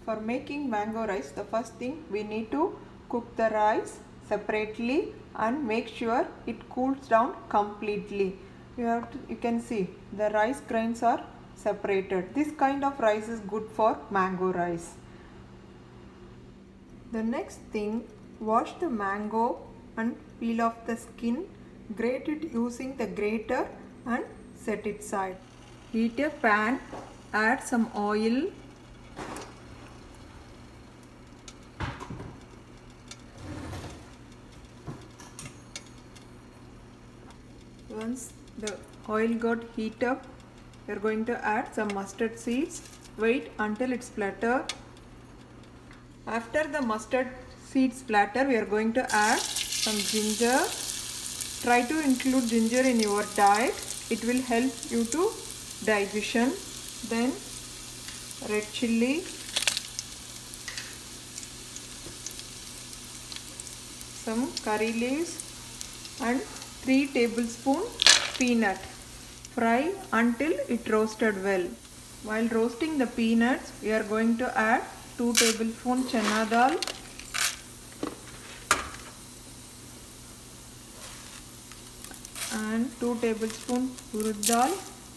For making mango rice, the first thing we need to cook the rice separately and make sure it cools down completely. You can see the rice grains are separated. This kind of rice is good for mango rice. The next thing, wash the mango and peel off the skin. Grate it using the grater and set it aside. Heat a pan, add some oil. Once the oil got heat up, we are going to add some mustard seeds. Wait until it splatter. After the mustard seeds splatter, we are going to add some ginger. Try to include ginger in your diet. It will help you to digestion. Then red chilli, some curry leaves and 3 tablespoons peanut. Fry until it roasted well. While roasting the peanuts, we are going to add 2 tablespoons chana dal and 2 tablespoons urud dal.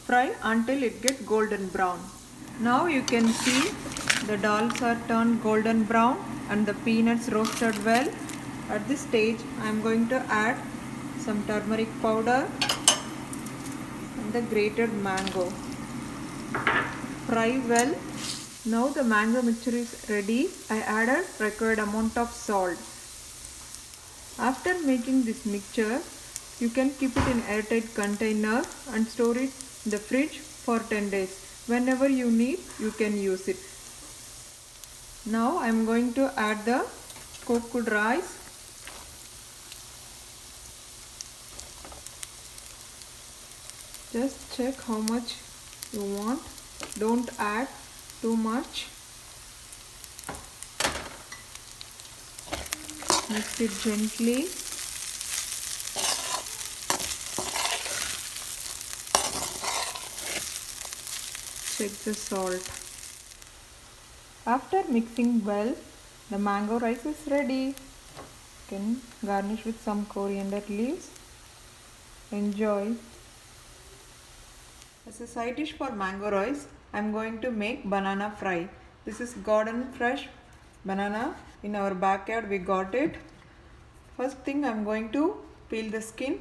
Fry until it gets golden brown. Now you can see the dals are turned golden brown and the peanuts roasted well. At this stage, I am going to add some turmeric powder and the grated mango. Fry well. Now the mango mixture is ready. I added required amount of salt. After making this mixture, you can keep it in airtight container and store it in the fridge for 10 days. Whenever you need, you can use it. Now I am going to add the cooked rice. Just check how much you want. Don't add too much. Mix it gently. Check the salt. After mixing well, the mango rice is ready. You can garnish with some coriander leaves. Enjoy. As a side dish for mango rice, I am going to make banana fry. This is garden fresh banana. In our backyard we got it. First thing, I am going to peel the skin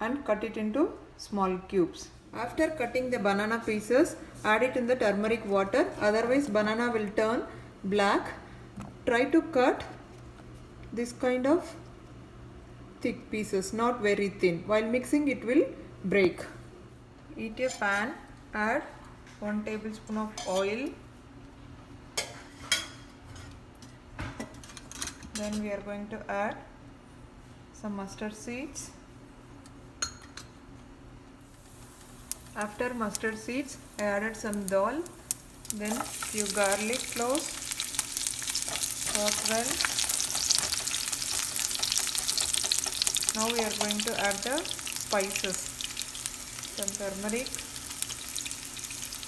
and cut it into small cubes. After cutting the banana pieces, add it in the turmeric water, otherwise banana will turn black. Try to cut this kind of thick pieces, not very thin. While mixing, it will break. Heat a pan, add 1 tablespoon of oil. Then we are going to add some mustard seeds. After mustard seeds, I added some dal, then few garlic cloves, well. Now we are going to add the spices. Some turmeric,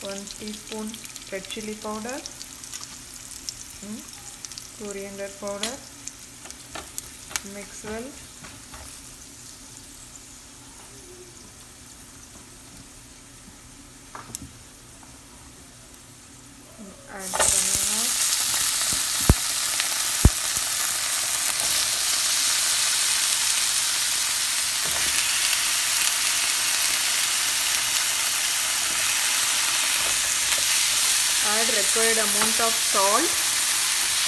1 teaspoon red chilli powder, coriander powder. Mix well. Add the bananas. Add required amount of salt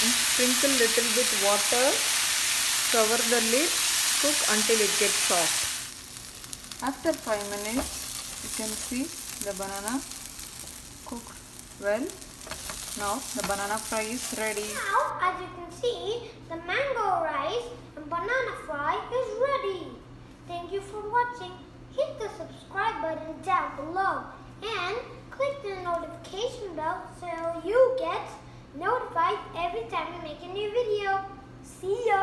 and sprinkle little bit water. Cover the lid. Cook until it gets soft. After 5 minutes, you can see the banana cooked well. Now the banana fry is ready. Now, as you can see, the mango rice and banana fry is ready. Thank you for watching. Hit the subscribe button down below and click the notification bell so you get notified every time we make a new video. See ya!